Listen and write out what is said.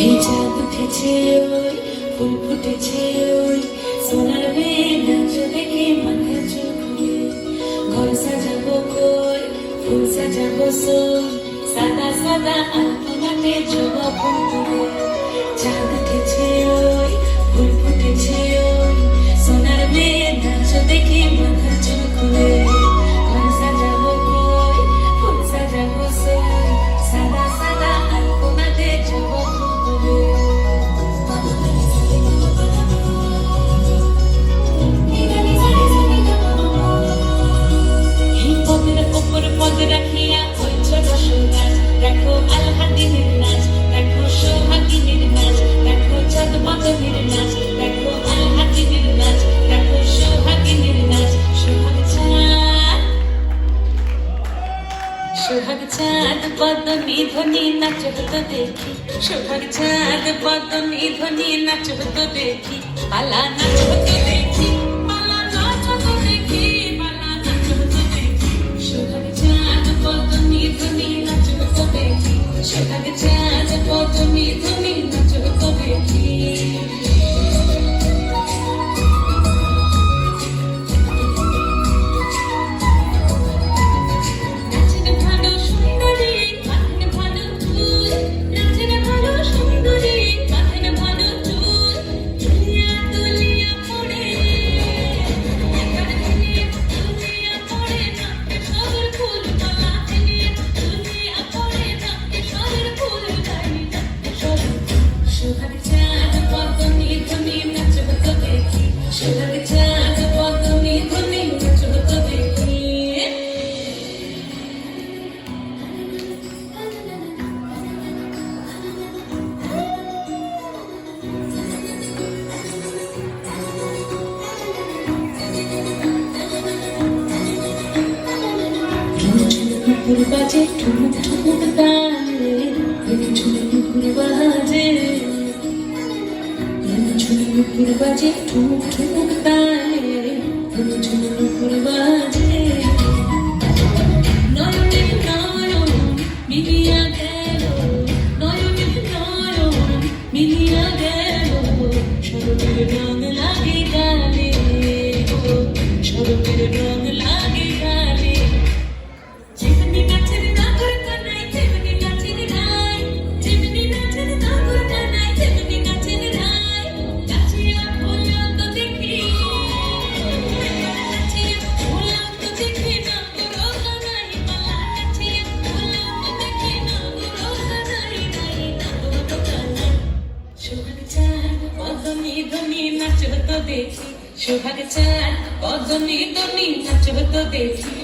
এই চাঁদ উঠেছে ওই ফুল ফুটেছে ওই সোনার মেয়ে নাচ দেখে মাথা চুলকুয়ে ঘর সাজাবো কই ফুল সাজাবো সোল সাদা সাদা আলপনাতে জবা ফুল তুলে চাঁদ উঠেছে ওই ফুল ফুটেছে ওই সোনার মেয়ে নাচ দেখে মাথা চুলকুয়ে ঘর সাজাবো কই ফুল সাজাবো সোল সাদা সাদা আলপনাতে জবা ফুল তুলে পদ রাখিয়া ওই ছোট সুগাছ দেখো আলহাদিনের নাচ দেখো সোহাগিনীর নাচ দেখো চাঁদ মাধবীর নাচ দেখো আলহাদিনের নাচ দেখো সোহাগিনীর নাচ সোহাগ চাঁদ পদ্মী ধ্বনি নাচ হতো দেখি সোহাগ চাঁদ পদ্মী ধ্বনি নাচ হতো দেখি পালা নাচ হতো দেখি সোহাগ চাঁদ পদ্মী ধ্বনি নাচ হতো দেখি সোহাগ চাঁদ পদ্মী ধ্বনি নাচ হতো দেখি সোহাগ চাঁদ পদ্মী ধ্বনি নাচ হতো দেখি নুপুর বাজে ঠুমুক ঠুমুক তালে নুপুর বাজে নুপুর বাজে ঠুমুক ঠুমুক তালে নুপুর বাজে নয়নে নয়ন মিলিয়া গেল নয়নে নয়ন মিলিয়া গেল শরতের রং লাগে গালে শরতের রং লাগে গালে যেমনি নাচের নাগর কানাই তেমনি নাচের রাই যেমনি নাচের নাগর কানাই তেমনি নাচের রাই নাচিয়া ভোলা তো দেখি নাচিয়া ভোলা তো দেখি নাগর কানাই পালা নাচিয়া ভোলা তো দেখি নাগর কানাই নাই নাগর কানাই সোহাগ চাঁদ পদ্মী ধ্বনি নাচ হতো দেখি সোহাগ চাঁদ পদ্মী ধ্বনি নাচ হতো দেখি